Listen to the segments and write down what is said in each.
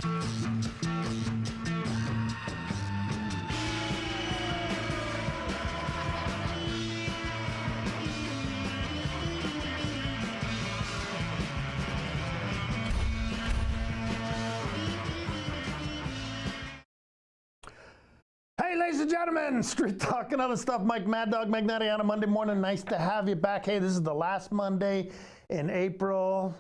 Hey, ladies and gentlemen, Street Talk and other stuff. Mike Mad Dog Magnetti on a Monday morning. Nice to have you back. Hey, this is the last Monday in April.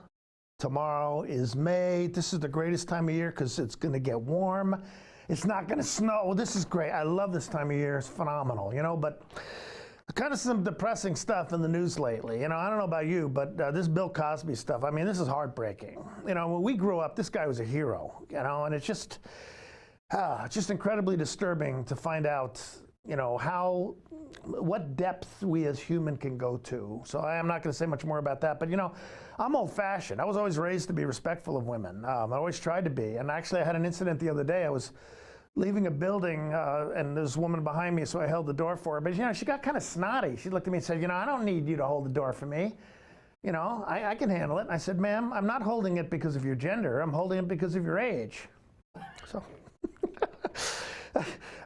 Tomorrow is May. This is the greatest time of year because it's going to get warm. It's not going to snow. This is great. I love this time of year. It's phenomenal, you know, but kind of some depressing stuff in the news lately. You know, I don't know about you, but this Bill Cosby stuff, I mean, this is heartbreaking. You know, when we grew up, this guy was a hero, you know, and it's just incredibly disturbing to find out, you know, what depth we as human can go to. So I am not going to say much more about that, but you know, I'm old-fashioned. I was always raised to be respectful of women. I always tried to be. And actually, I had an incident the other day. I was leaving a building, and there's a woman behind me, so I held the door for her. But you know, she got kind of snotty. She looked at me and said, "You know, I don't need you to hold the door for me. You know, I can handle it." And I said, "Ma'am, I'm not holding it because of your gender. I'm holding it because of your age." So.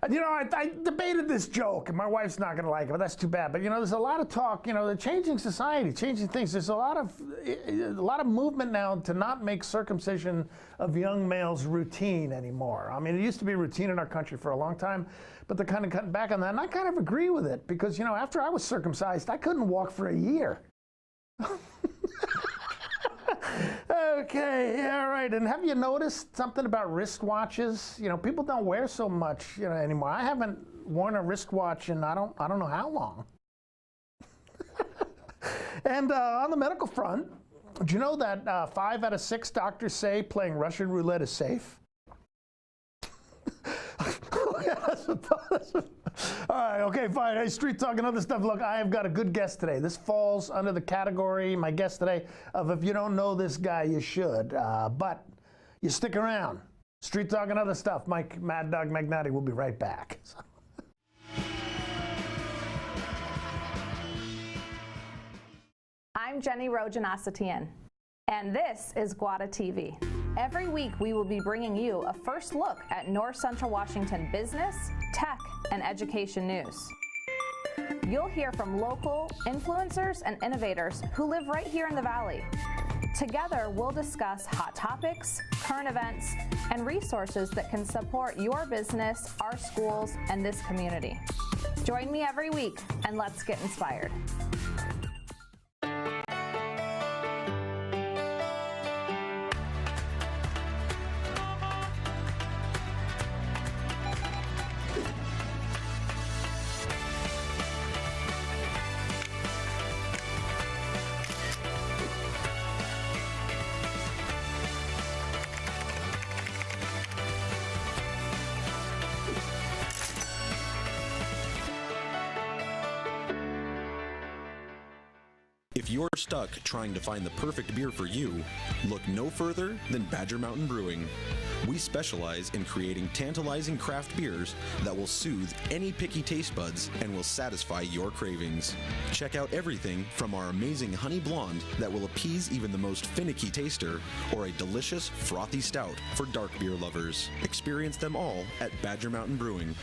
You know, I debated this joke, and my wife's not going to like it, but that's too bad. But you know, there's a lot of talk. You know, the changing society, changing things. There's a lot of movement now to not make circumcision of young males routine anymore. I mean, it used to be routine in our country for a long time, but they're kind of cutting back on that. And I kind of agree with it because you know, after I was circumcised, I couldn't walk for a year. Okay, yeah, all right. And have you noticed something about wristwatches? You know, people don't wear so much, you know, anymore. I haven't worn a wristwatch in I don't know how long. And on the medical front, do you know that 5 out of 6 doctors say playing Russian roulette is safe? All right, okay, fine. Hey, Street Talk and other stuff. Look, I have got a good guest today. This falls under the category, my guest today, of if you don't know this guy, you should. But you stick around. Street Talk and other stuff. Mike Mad Dog Magnetti will be right back. I'm Jenny Rojanasatian, and this is Guada TV. Every week, we will be bringing you a first look at North Central Washington business, tech, and education news. You'll hear from local influencers and innovators who live right here in the Valley. Together, we'll discuss hot topics, current events, and resources that can support your business, our schools, and this community. Join me every week, and let's get inspired. If you're stuck trying to find the perfect beer for you, look no further than Badger Mountain Brewing. We specialize in creating tantalizing craft beers that will soothe any picky taste buds and will satisfy your cravings. Check out everything from our amazing honey blonde that will appease even the most finicky taster, or a delicious frothy stout for dark beer lovers. Experience them all at Badger Mountain Brewing.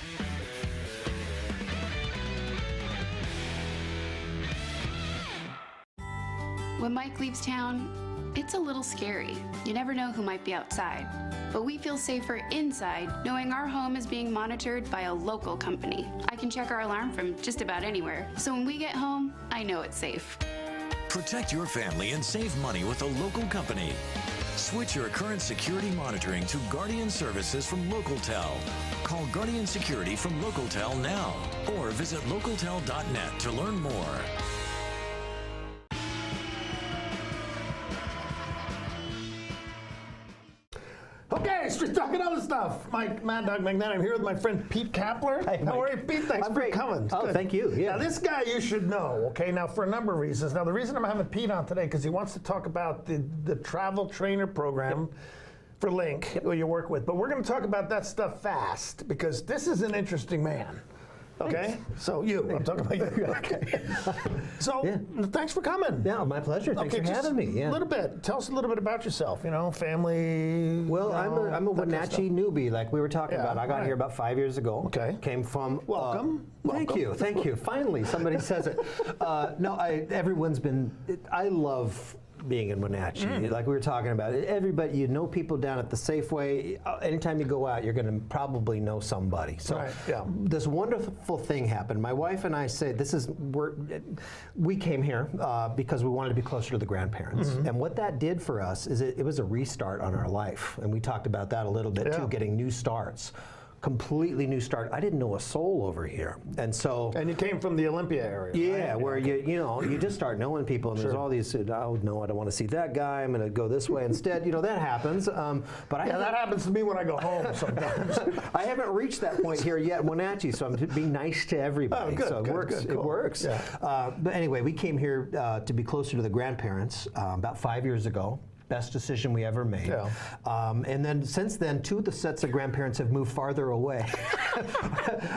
When Mike leaves town, it's a little scary. You never know who might be outside. But we feel safer inside knowing our home is being monitored by a local company. I can check our alarm from just about anywhere. So when we get home, I know it's safe. Protect your family and save money with a local company. Switch your current security monitoring to Guardian Services from LocalTel. Call Guardian Security from LocalTel now or visit localtel.net to learn more. Okay, Street Talk and other stuff. Mike Mad Dog Magnetti. I'm here with my friend Pete Kappler. Hey, How are you, Pete? Thanks for coming. Oh, good. Thank you. Yeah. Now, this guy you should know, okay, now for a number of reasons. Now, the reason I'm having Pete on today because he wants to talk about the travel trainer program for Linc, who you work with. But we're going to talk about that stuff fast because this is an interesting man. Okay, so I'm talking about you. Okay. So, thanks for coming. Yeah, my pleasure. Thanks for having me. Yeah. A little bit. Tell us a little bit about yourself. family. Well, I'm a Wenatchee newbie, like we were talking about. I got here about 5 years ago. Okay. Came from. Welcome. Thank you. Finally, somebody says it. Everyone's been. I love being in Wenatchee, like we were talking about. Everybody, people down at the Safeway. Anytime you go out, you're going to probably know somebody. So this wonderful thing happened. My wife and I say we came here because we wanted to be closer to the grandparents. And what that did for us is it was a restart on our life. And we talked about that a little bit too, getting new starts. Completely new start. I didn't know a soul over here, and so. And you came from the Olympia area. Yeah, right? where you just start knowing people, and there's all these. Oh no, I don't want to see that guy. I'm going to go this way instead. That happens. But that happens to me when I go home sometimes. I haven't reached that point here yet in Wenatchee, so I'm being nice to everybody. Oh, good, so it works. Good, cool. It works. Yeah. But anyway, we came here to be closer to the grandparents about 5 years ago. Best decision we ever made. Yeah. And then since then, 2 of the sets of grandparents have moved farther away.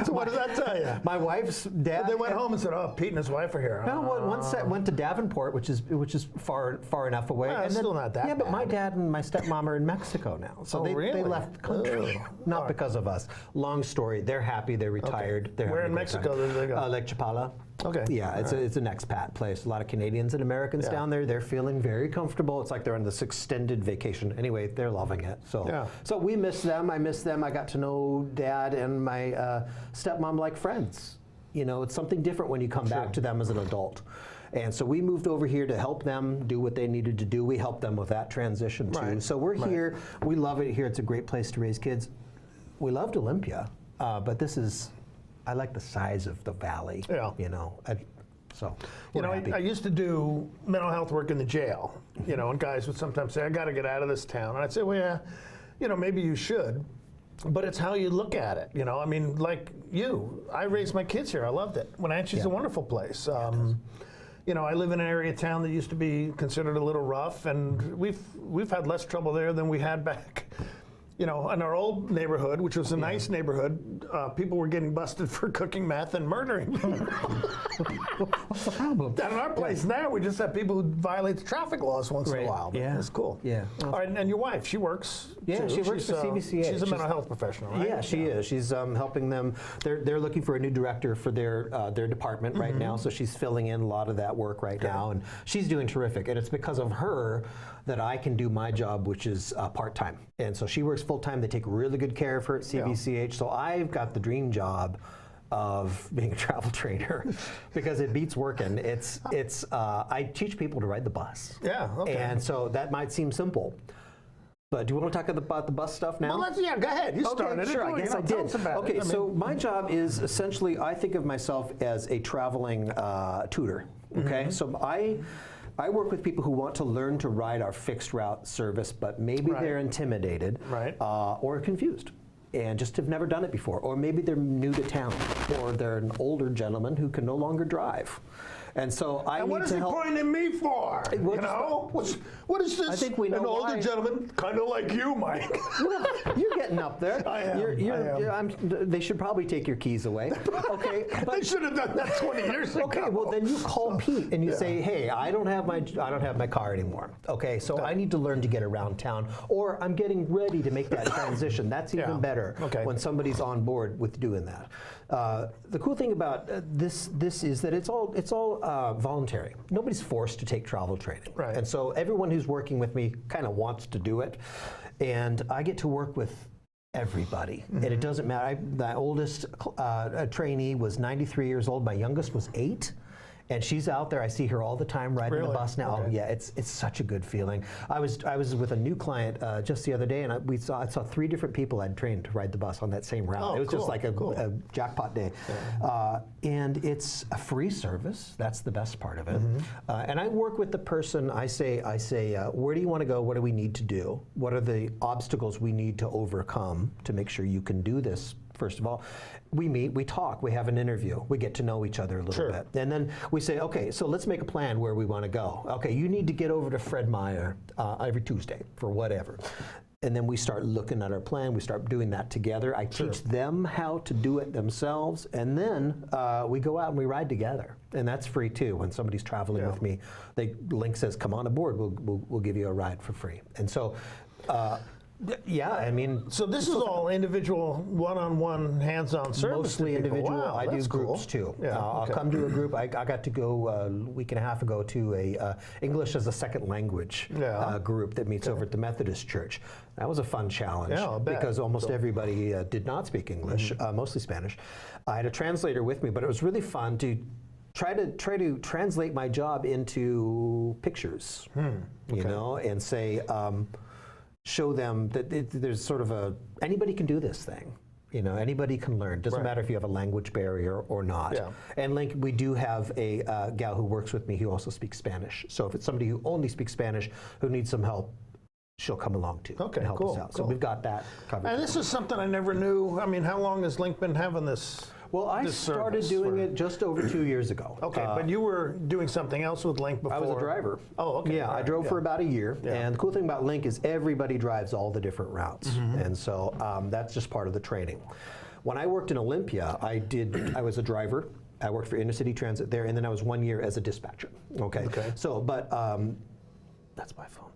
So what does that tell you? My wife's dad. They went home and said, "Oh, Pete and his wife are here." No, one set went to Davenport, which is far enough away. Well, and then, still not that Yeah, but bad. my dad and my stepmom are in Mexico now, so they left the country, not because of us. Long story. They're happy. They're retired. They're Where in Mexico did they go? Lake Chapala. Okay. Yeah, it's an expat place. A lot of Canadians and Americans down there. They're feeling very comfortable. It's like they're on this extended vacation. Anyway, they're loving it. So we miss them. I miss them. I got to know Dad and my stepmom like friends. It's something different when you come back to them as an adult. And so we moved over here to help them do what they needed to do. We helped them with that transition too. Right. So we're here. We love it here. It's a great place to raise kids. We loved Olympia, but this is. I like the size of the valley. Yeah. I used to do mental health work in the jail. And guys would sometimes say, "I got to get out of this town," and I'd say, "Well, yeah, maybe you should." But it's how you look at it, I mean, like you, I raised my kids here. I loved it. Wenatchee's a wonderful place. I live in an area of town that used to be considered a little rough, and we've had less trouble there than we had back. In our old neighborhood, which was a nice neighborhood, people were getting busted for cooking meth and murdering people. What's the problem? And in our place now, we just have people who violate the traffic laws once in a while. Yeah. It's cool. Yeah. All right, and your wife, she works. Yeah, too. she works for CVCH. She's a mental health professional, right? Yeah, she is. She's helping them. They're looking for a new director for their department right now, so she's filling in a lot of that work right now, and she's doing terrific. And it's because of her that I can do my job, which is part-time. And so she works full-time. They take really good care of her at CVCH. So I've got the dream job of being a travel trainer because it beats working. I teach people to ride the bus. Yeah, okay. And so that might seem simple. But do you want to talk about the bus stuff now? Well, go ahead. You started it. Sure, I guess I did. Okay, so my job is essentially, I think of myself as a traveling tutor. Okay, so I work with people who want to learn to ride our fixed route service, but maybe they're intimidated or confused and just have never done it before. Or maybe they're new to town, or they're an older gentleman who can no longer drive. And so I need to help. What is he pointing at me for? What is this? I think we know an older gentleman, kind of like you, Mike. Well, you're getting up there. I am. They should probably take your keys away. Okay. They should have done that 20 years ago. Okay. Well, then you call Pete and you say, "Hey, I don't have my car anymore. Okay, so I need to learn to get around town, or I'm getting ready to make that transition." That's even better when somebody's on board with doing that. The cool thing about this is that it's all voluntary. Nobody's forced to take travel training. Right. And so everyone who's working with me kind of wants to do it. And I get to work with everybody. And it doesn't matter. My oldest trainee was 93 years old. My youngest was 8. And she's out there. I see her all the time riding the bus now. Okay. Oh, yeah, it's such a good feeling. I was with a new client just the other day, and I saw 3 different people I'd trained to ride the bus on that same route. Oh, it was cool, just like a jackpot day. Yeah. And it's a free service. That's the best part of it. And I work with the person. I say, where do you want to go? What do we need to do? What are the obstacles we need to overcome to make sure you can do this? First of all, we meet, we talk, we have an interview, we get to know each other a little bit. And then we say, okay, so let's make a plan where we want to go. Okay, you need to get over to Fred Meyer every Tuesday for whatever. and then we start looking at our plan. We start doing that together. I teach them how to do it themselves, and then we go out and we ride together, and that's free too. When somebody's traveling with me, Linc says, "Come on aboard. We'll give you a ride for free." And so. Yeah, I mean. So this is all individual, one-on-one, hands-on service. Mostly individual. Wow, I do that's groups cool. too. Yeah, I'll come to a group. I got to go a week and a half ago to a English as a second language group that meets over at the Methodist Church. That was a fun challenge because almost everybody did not speak English, mostly Spanish. I had a translator with me, but it was really fun to try to translate my job into pictures, you know, and say. Show them that there's sort of anybody can do this thing. You know, anybody can learn. Doesn't matter if you have a language barrier or not. Yeah. And Linc, we do have a gal who works with me who also speaks Spanish. So if it's somebody who only speaks Spanish who needs some help, she'll come along too and help us out. So we've got that covered. And this is something I never knew. I mean, how long has Linc been having this? Well, I started doing it just over 2 years ago. Okay, but you were doing something else with Linc before? I was a driver. Oh, okay. Yeah, I drove for about a year. And the cool thing about Linc is everybody drives all the different routes. And so that's just part of the training. When I worked in Olympia, I was a driver. I worked for Inner City Transit there, and then I was 1 year as a dispatcher. Okay. So, but that's my phone.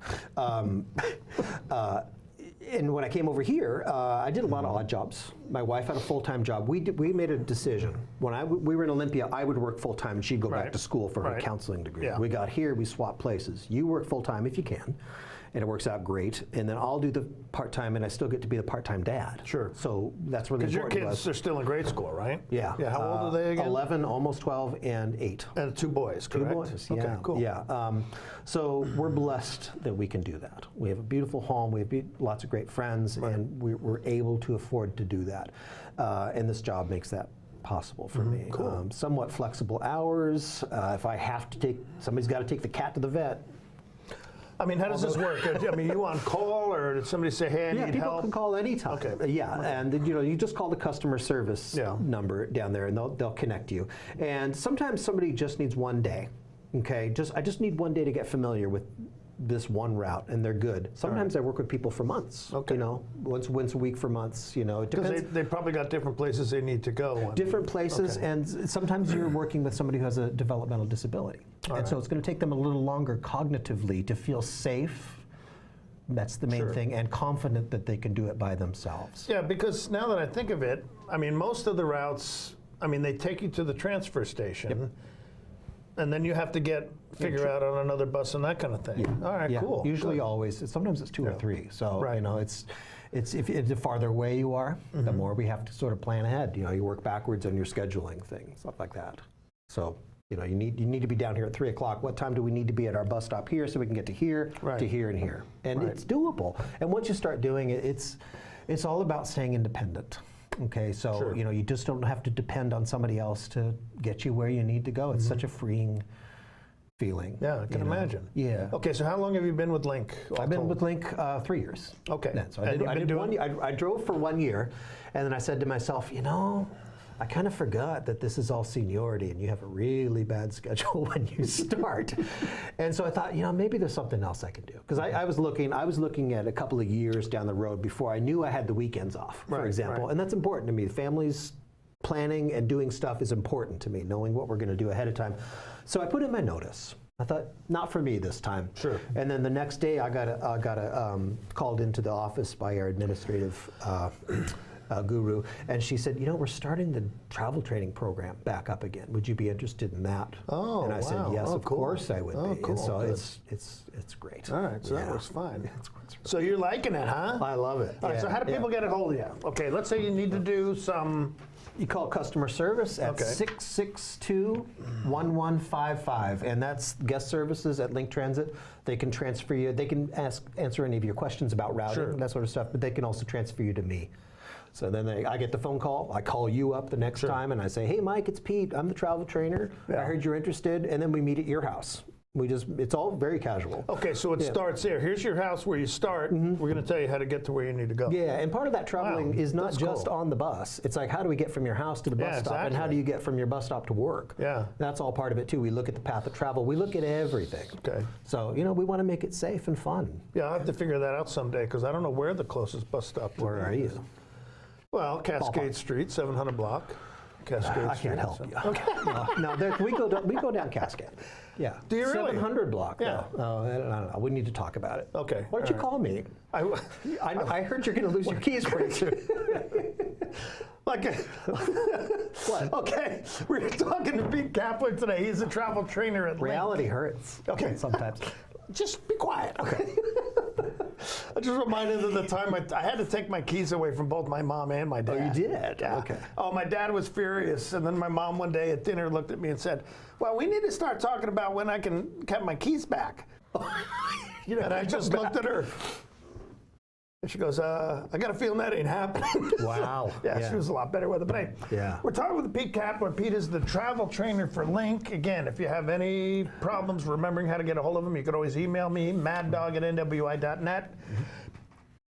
And when I came over here, I did a lot of odd jobs. My wife had a full-time job. We made a decision. When we were in Olympia, I would work full-time and she'd go back to school for her counseling degree. We got here, we swapped places. You work full-time if you can, and it works out great. And then I'll do the part-time, and I still get to be the part-time dad. Sure. So that's really important. Because your kids are still in grade school, right? Yeah. Yeah. How old are they again? 11, almost 12, and 8. And 2 boys, correct? 2 boys. Okay, Yeah. cool. Yeah. So we're blessed that we can do that. We have a beautiful home. We have lots of great friends, and we're able to afford to do that. And this job makes that possible for me. Cool. Somewhat flexible hours. If I have to somebody's got to take the cat to the vet. I mean, how does this work? I mean, you on call, or did somebody say, "Hey, I need help"? Yeah, people can call anytime. Okay. And you just call the customer service number down there, and they'll connect you. And sometimes somebody just needs 1 day. Okay, I just need 1 day to get familiar with this one route, and they're good. Sometimes I work with people for months. Okay. You know, once a week for months. You know, it depends. Because they probably got different places they need to go. Different places, and sometimes you're working with somebody who has a developmental disability. So it's going to take them a little longer cognitively to feel safe. That's the main thing, and confident that they can do it by themselves. Yeah, because now that I think of it, I mean, most of the routes, I mean, they take you to the transfer station. And then you have to figure out on another bus and that kind of thing. Yeah. All right, cool. Usually, always. Sometimes it's 2 or 3. So you know, it's if the farther away you are, the more we have to sort of plan ahead. You know, you work backwards on your scheduling things, stuff like that. So you know, you need to be down here at 3 o'clock. What time do we need to be at our bus stop here so we can get to here, to here, and here? And it's doable. And once you start doing it, it's all about staying independent. Okay, so you know, you just don't have to depend on somebody else to get you where you need to go. It's such a freeing feeling. Yeah, I can imagine. Yeah. Okay, so how long have you been with Linc? I've been with Linc 3 years. Okay. Yeah, so I drove for 1 year, and then I said to myself, you know, I kind of forgot that this is all seniority, and you have a really bad schedule when you start. And so I thought, you know, maybe there's something else I can do. Because I was looking at a couple of years down the road before I knew I had the weekends off, for example. And that's important to me. Families planning and doing stuff is important to me, knowing what we're going to do ahead of time. So I put in my notice. I thought, not for me this time. Sure. And then the next day, I got called into the office by our administrative guru, and she said, you know, we're starting the travel training program back up again. Would you be interested in that? Oh, and I said, yes, of course I would be. Cool. And so it's great. All right, so that works fine. So you're liking it, huh? I love it. All right, so how do people get a hold of you? Okay, let's say you need to do some... You call customer service at 662-1155, and that's guest services at Linc Transit. They can transfer you. They can answer any of your questions about routing, that sort of stuff, but they can also transfer you to me. So then I get the phone call. I call you up the next time, and I say, hey, Mike, it's Pete. I'm the travel trainer. I heard you're interested, and then we meet at your house. It's all very casual. Okay, so it starts there. Here's your house where you start. We're going to tell you how to get to where you need to go. Yeah, and part of that traveling is not that's just cool. on the bus. It's like, how do we get from your house to the bus stop, and how do you get from your bus stop to work? Yeah. That's all part of it too. We look at the path of travel. We look at everything. Okay. So, we want to make it safe and fun. Yeah, I'll have to figure that out someday because I don't know where the closest bus stop is. Where are you? Well, Cascade Street, 700 block. Cascade I Street. can't help you. Okay. No, we go down Cascade. Yeah. Do you really? 700 block. Yeah. No, I don't know. We need to talk about it. Okay. Why don't you call me? I heard you're going to lose your keys pretty soon. What? Okay, we're talking to Pete Kappler today. He's a travel trainer at Linc. Reality hurts. Okay. Sometimes. Just be quiet. Okay. I just reminded of the time I had to take my keys away from both my mom and my dad. Oh, you did? Yeah. Okay. Oh, my dad was furious, and then my mom one day at dinner looked at me and said, "Well, we need to start talking about when I can get my keys back." And I just looked at her. And she goes, I got a feeling that ain't happening. Wow. Yeah, she was a lot better with it. But hey, Yeah. we're talking with Pete Kappler. Pete is the travel trainer for Linc. Again, if you have any problems remembering how to get a hold of him, you can always email me, maddog@nwi.net.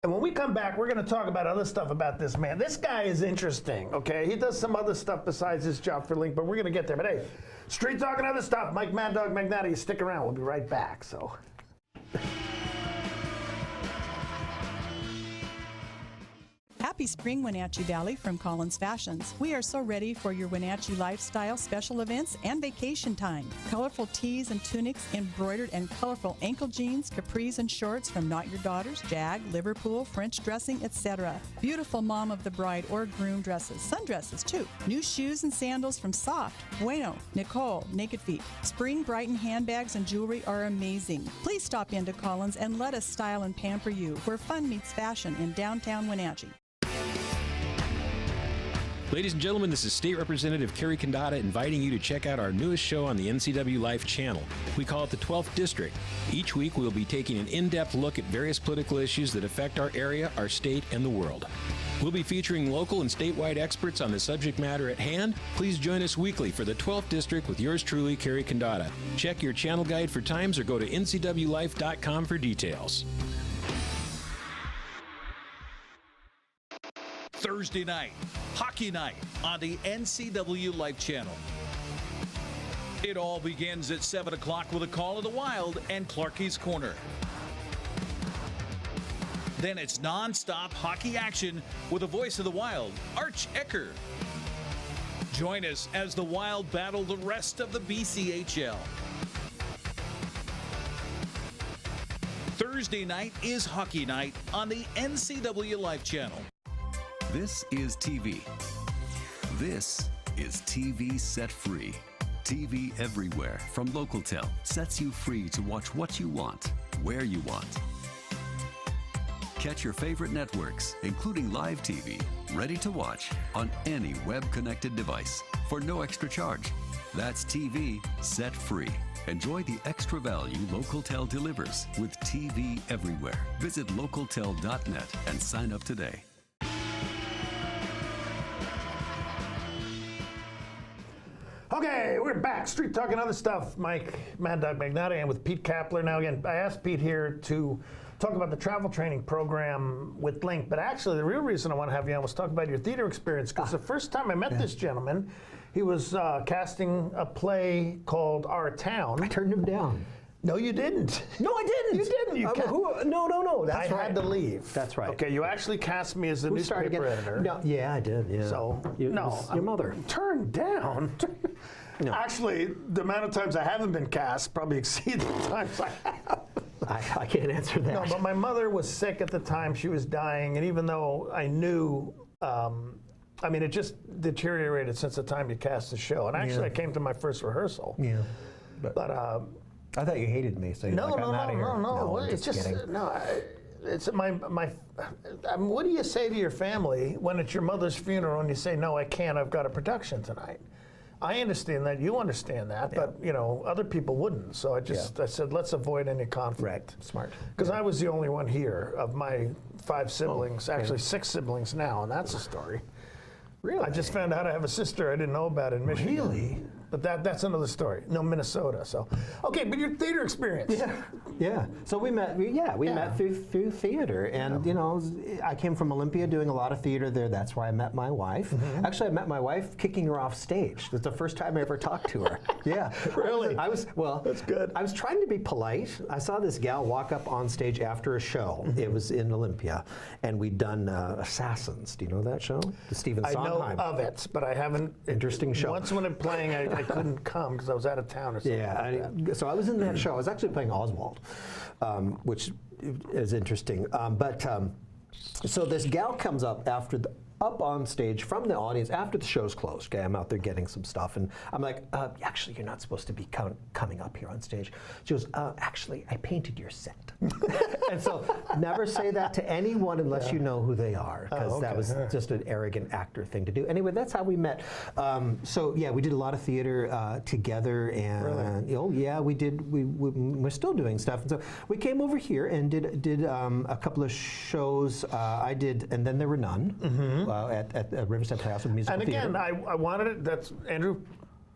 And when we come back, we're going to talk about other stuff about this man. This guy is interesting, okay? He does some other stuff besides his job for Linc, but we're going to get there. But hey, street talk and other stuff. Mike Mad Dog Magnati, you stick around. We'll be right back. So. Happy spring, Wenatchee Valley from Collins Fashions. We are so ready for your Wenatchee lifestyle special events and vacation time. Colorful tees and tunics, embroidered and colorful ankle jeans, capris and shorts from Not Your Daughters, Jag, Liverpool, French dressing, etc. Beautiful mom of the bride or groom dresses, sundresses too. New shoes and sandals from Soft, Bueno, Nicole, Naked Feet. Spring Brighton handbags and jewelry are amazing. Please stop into Collins and let us style and pamper you where fun meets fashion in downtown Wenatchee. Ladies and gentlemen, this is State Representative Kerry Condata inviting you to check out our newest show on the NCW Life channel. We call it the 12th District. Each week we'll be taking an in-depth look at various political issues that affect our area, our state, and the world. We'll be featuring local and statewide experts on the subject matter at hand. Please join us weekly for the 12th District with yours truly, Kerry Condata. Check your channel guide for times or go to ncwlife.com for details. Thursday night, hockey night on the NCW Life channel. It all begins at 7 o'clock with a call of the Wild and Clarkie's Corner. Then it's non-stop hockey action with the voice of the Wild, Arch Ecker. Join us as the Wild battle the rest of the BCHL. Thursday night is hockey night on the NCW Life channel. This is TV. This is TV Set Free. TV everywhere from LocalTel sets you free to watch what you want, where you want. Catch your favorite networks, including live TV, ready to watch on any web-connected device for no extra charge. That's TV Set Free. Enjoy the extra value LocalTel delivers with TV everywhere. Visit localtel.net and sign up today. Okay, we're back. Street Talk and other stuff. Mike Mad Dog Magnati and with Pete Kappler. Now again, I asked Pete here to talk about the travel training program with Linc, but actually the real reason I want to have you on was talk about your theater experience, because the first time I met this gentleman, he was casting a play called Our Town. I turned him down. No, you didn't. No, I didn't. You didn't. You No. That's right. I had to leave. That's right. Okay, you actually cast me as the newspaper editor. No, yeah, I did. Yeah. So, your mother. Turned down. No. Actually, the amount of times I haven't been cast probably exceeds the times I have. I can't answer that. No, but my mother was sick at the time. She was dying. And even though I knew, it just deteriorated since the time you cast the show. And actually, I came to my first rehearsal. Yeah. But I thought you hated me, so you're no, like, I'm out of here. no. I'm It's just kidding. it's my. What do you say to your family when it's your mother's funeral and you say, "No, I can't. I've got a production tonight." I understand that. You understand that, but other people wouldn't. So I said, let's avoid any conflict. Right. Smart. Because I was the only one here of my 5 siblings, actually 6 siblings now, and that's a story. Really? I just found out I have a sister I didn't know about in Michigan. Really? but that's another story. No, Minnesota. So, okay, but your theater experience. Yeah. So we met. We met through theater, and you know, I came from Olympia, doing a lot of theater there. That's where I met my wife. Actually, I met my wife kicking her off stage. That's the first time I ever talked to her. Yeah. Really? I was well. That's good. I was trying to be polite. I saw this gal walk up on stage after a show. It was in Olympia, and we'd done Assassins. Do you know that show? The Stephen Sondheim. I know of it, but I haven't. Interesting show. Once when it playing, I couldn't come because I was out of town or something. Yeah. So I was in that show. I was actually playing Oswald, which is interesting. So this gal comes up up on stage from the audience after the show's closed. Okay, I'm out there getting some stuff, and I'm like, actually, you're not supposed to be coming up here on stage. She goes, actually, I painted your set. And so never say that to anyone unless you know who they are, because that was just an arrogant actor thing to do. Anyway, that's how we met. So yeah, we did a lot of theater together, and we did. We're still doing stuff. And so we came over here and did a couple of shows. I did, and then there were none. At Riverside Playhouse with musical theater. And again, I wanted it. That's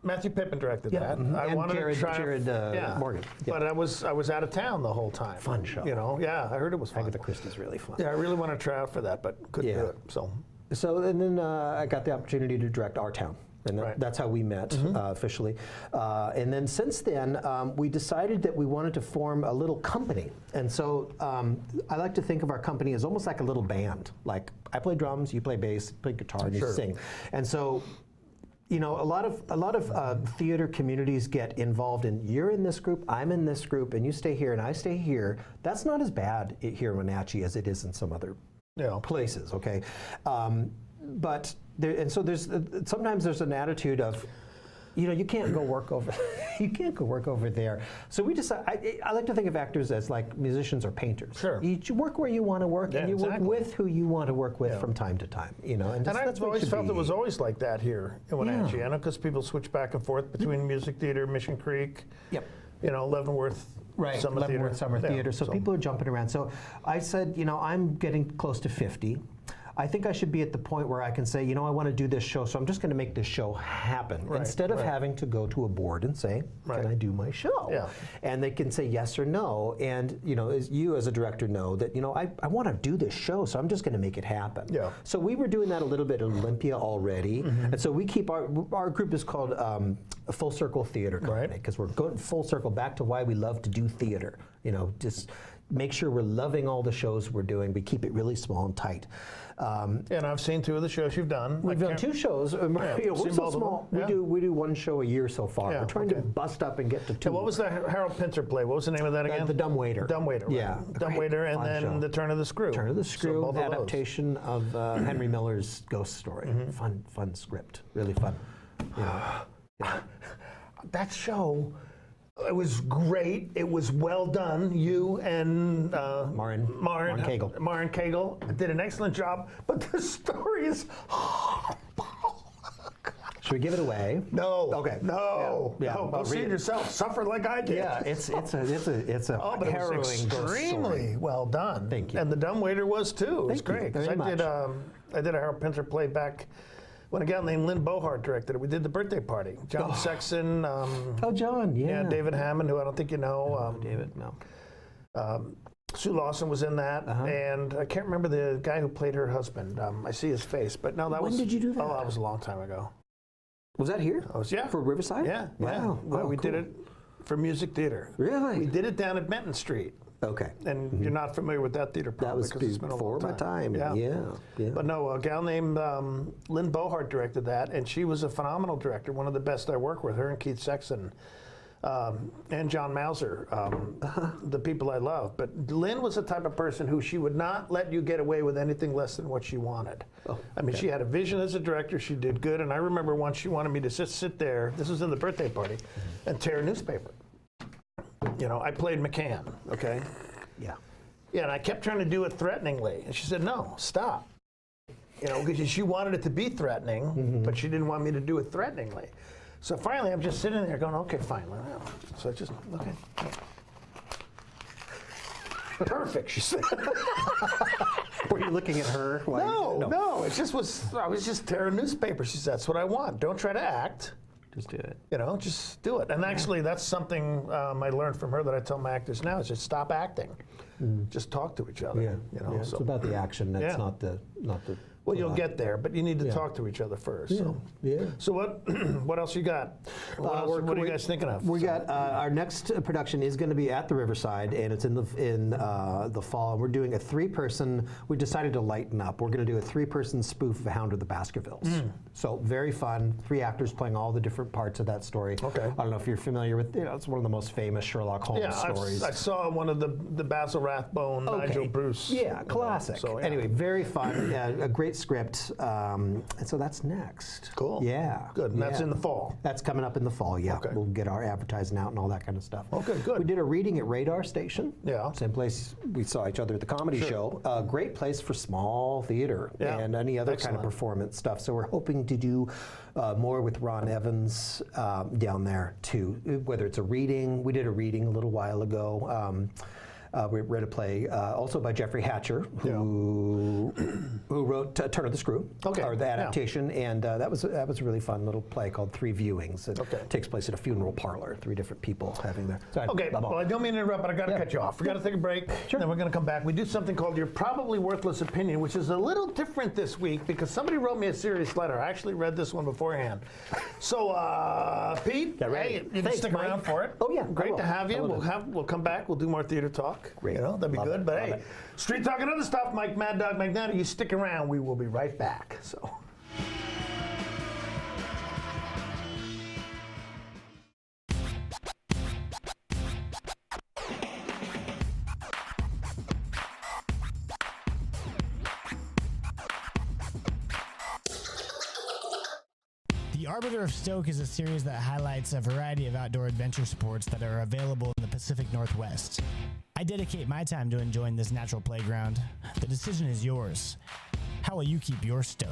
Matthew Pippin directed that. I and wanted Jared, to try. Jared Morgan. Yeah. But I was out of town the whole time. Fun show. You know, I heard it was fun. Agatha Christie's really fun. Yeah, I really want to try out for that, but couldn't do it. So and then I got the opportunity to direct Our Town. And that's how we met officially. And then since then, we decided that we wanted to form a little company. And so I like to think of our company as almost like a little band. Like I play drums, you play bass, you play guitar, and you sing. And so, you know, a lot of theater communities get involved in, you're in this group, I'm in this group, and you stay here and I stay here. That's not as bad here in Wenatchee as it is in some other places, okay? But there's sometimes there's an attitude of, you know, you can't go work over there. So we decide. I like to think of actors as like musicians or painters. Sure. You work where you want to work, and you work with who you want to work with from time to time. You know, and I've always felt it was always like that here in Wenatchee. I know because people switch back and forth between music theater, Mission Creek. Yep. You know, Leavenworth. Leavenworth Summer Theater. So people are jumping around. So I said, you know, I'm getting close to 50. I think I should be at the point where I can say, you know, I want to do this show, so I'm just going to make this show happen. Instead of having to go to a board and say, can I do my show? Yeah. And they can say yes or no. And, you know, you as a director know that, you know, I want to do this show, so I'm just going to make it happen. Yeah. So we were doing that a little bit at Olympia already. And so we keep our group is called a Full Circle Theater Company, because we're going full circle back to why we love to do theater. You know, just make sure we're loving all the shows we're doing. We keep it really small and tight. And I've seen 2 of the shows you've done. We've done 2 shows. We're so small. We do 1 show a year so far. We're trying to bust up and get to 2. And what was the Harold Pinter play? What was the name of that again? The Dumb Waiter. Dumb Waiter. Right? Yeah. Dumb Waiter, and then The Turn of the Screw. Turn of the Screw, adaptation of Henry Miller's Ghost Story. Fun script. Really fun. Yeah. That show. It was great. It was well done. You and Maren Cagle. Maren Cagle did an excellent job, but the story is Should we give it away? No. Okay. No. Yeah. No. Go see it yourself. Suffer like I did. Yeah. It's a but harrowing, it was extremely well done. Thank you. And The Dumb Waiter was too. It was Thank you great. very much. I did a Harold Pinter play back when a gal named Lynn Bohart directed it. We did The Birthday Party. John Sexton. John, yeah. David Hammond, who I don't think you know. David, no. Sue Lawson was in that, and I can't remember the guy who played her husband. I see his face, but no, that was. When did you do that? Oh, that was a long time ago. Was that here? For Riverside? Yeah. Wow. Well, we did it for music theater. Really? We did it down at Benton Street. Okay. And you're not familiar with that theater, probably, that was before my time. Yeah. But no, a gal named Lynn Bohart directed that, and she was a phenomenal director, one of the best I worked with, her and Keith Sexton. And John Mauser, the people I love. But Lynn was the type of person who she would not let you get away with anything less than what she wanted. I mean, she had a vision as a director. She did good. And I remember once she wanted me to just sit there, this was in The Birthday Party, and tear a newspaper. You know, I played McCann, okay? Yeah. Yeah, and I kept trying to do it threateningly. And she said, no, stop. You know, because she wanted it to be threatening, but she didn't want me to do it threateningly. So finally, I'm just sitting there going, okay, fine. So I just, okay. Perfect, she said. Were you looking at her? No. It just was, I was just tearing newspapers. She said, that's what I want. Don't try to act. Just do it. You know, just do it. And actually, that's something I learned from her that I tell my actors now is just stop acting. Just talk to each other. Yeah. You know, It's about the action. That's not the. Well, you'll get there, but you need to talk to each other first. So, So what else you got? What are you guys thinking of? We got our next production is going to be at the Riverside, and it's in the fall. We're doing a 3-person. We decided to lighten up. We're going to do a 3-person spoof of Hound of the Baskervilles. So very fun. 3 actors playing all the different parts of that story. Okay. I don't know if you're familiar with. It's one of the most famous Sherlock Holmes stories. I saw one of the Basil Rathbone, Nigel Bruce. Yeah, classic. So, anyway, very fun. A great script. And so that's next. Cool. Yeah. Good. And that's in the fall. That's coming up in the fall. Yeah. Okay. We'll get our advertising out and all that kind of stuff. Okay. Good. We did a reading at Radar Station. Yeah. Same place we saw each other at the comedy show. Great place for small theater and any other kind of performance stuff. So we're hoping to do more with Ron Evans down there too. Whether it's a reading, we did a reading a little while ago. We read a play also by Jeffrey Hatcher, who wrote Turn of the Screw, or the adaptation, and that was a really fun little play called 3 Viewings. It takes place at a funeral parlor, 3 different people having their. Well, I don't mean to interrupt, but I got to cut you off. We got to take a break, then we're going to come back. We do something called Your Probably Worthless Opinion, which is a little different this week because somebody wrote me a serious letter. I actually read this one beforehand. So, Pete, hey, you can stick around for it. Oh yeah, great to have you. We'll come back. We'll do more theater talk. Great. You know, that'd be good. But hey, Street Talk and other stuff, Mike Mad Dog McNally, you stick around. We will be right back. So. The Arbiter of Stoke is a series that highlights a variety of outdoor adventure sports that are available in the Pacific Northwest. I dedicate my time to enjoying this natural playground. The decision is yours. How will you keep your stoke?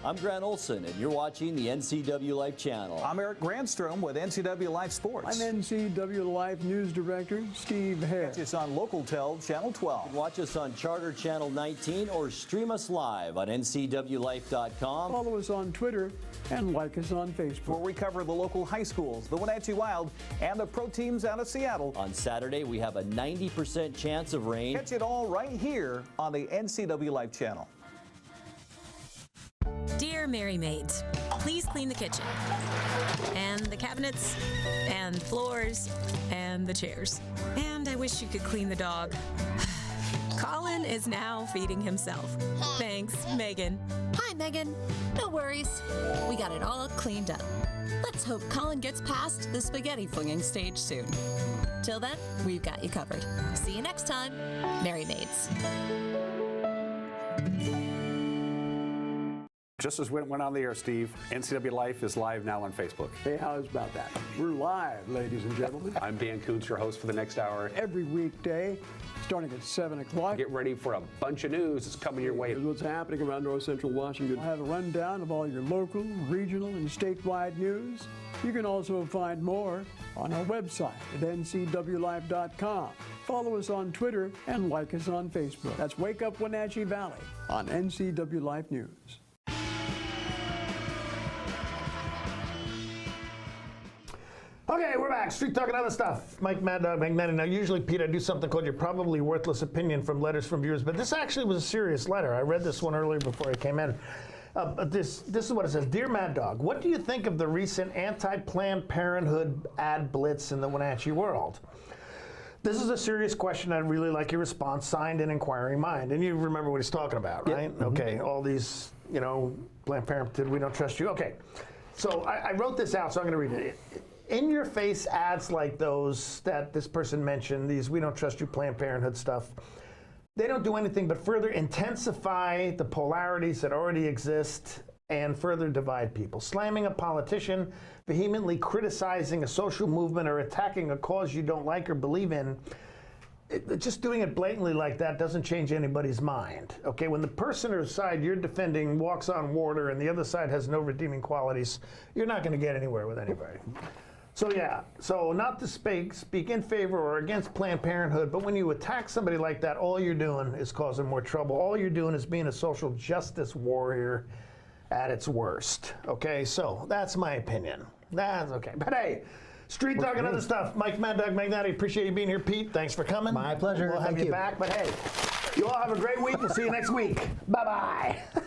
I'm Grant Olson, and you're watching the NCW Life channel. I'm Eric Grandstrom with NCW Life Sports. I'm NCW Life News Director Steve Hare. Watch us on LocalTel Channel 12. Watch us on Charter Channel 19 or stream us live on ncwlife.com. Follow us on Twitter and like us on Facebook. Where we cover the local high schools, the Wenatchee Wild, and the pro teams out of Seattle. On Saturday, we have a 90% chance of rain. Catch it all right here on the NCW Life channel. Dear Mary Maids, please clean the kitchen, and the cabinets, and floors, and the chairs. And I wish you could clean the dog. Colin is now feeding himself. Thanks, Megan. Hi, Megan. No worries. We got it all cleaned up. Let's hope Colin gets past the spaghetti flinging stage soon. Till then, we've got you covered. See you next time. Mary Maids. Just as it went on the air, Steve, NCW Life is live now on Facebook. Hey, how's about that? We're live, ladies and gentlemen. I'm Dan Kuntz, your host for the next hour. Every weekday, starting at 7 o'clock. Get ready for a bunch of news that's coming your way. What's happening around North Central Washington. I'll have a rundown of all your local, regional, and statewide news. You can also find more on our website at ncwlife.com. Follow us on Twitter and like us on Facebook. That's Wake Up Wenatchee Valley on NCW Life News. Okay, we're back. Street Talk and other stuff. Mike Mad Dog McNally. Now, usually, Pete, I do something called Your Probably Worthless Opinion from letters from viewers, but this actually was a serious letter. I read this one earlier before I came in. This is what it says. Dear Mad Dog, what do you think of the recent anti-Planned Parenthood ad blitz in the Wenatchee world? This is a serious question. I'd really like your response. Signed, An Inquiring Mind. And you remember what he's talking about, right? Yep. Okay, all these, Planned Parenthood, we don't trust you. Okay, so I wrote this out, so I'm going to read it. In-your-face ads like those that this person mentioned, these we don't trust you Planned Parenthood stuff, they don't do anything but further intensify the polarities that already exist and further divide people. Slamming a politician, vehemently criticizing a social movement, or attacking a cause you don't like or believe in, just doing it blatantly like that doesn't change anybody's mind. Okay, when the person or side you're defending walks on water and the other side has no redeeming qualities, you're not going to get anywhere with anybody. So yeah, so not to speak in favor or against Planned Parenthood, but when you attack somebody like that, all you're doing is causing more trouble. All you're doing is being a social justice warrior at its worst. Okay, so that's my opinion. That's okay. But hey, street talk and other stuff. Mike, Mad Dog, Magnati, appreciate you being here. Pete, thanks for coming. My pleasure. We'll have Thank you you back. But hey, you all have a great week. We'll see you next week. Bye-bye.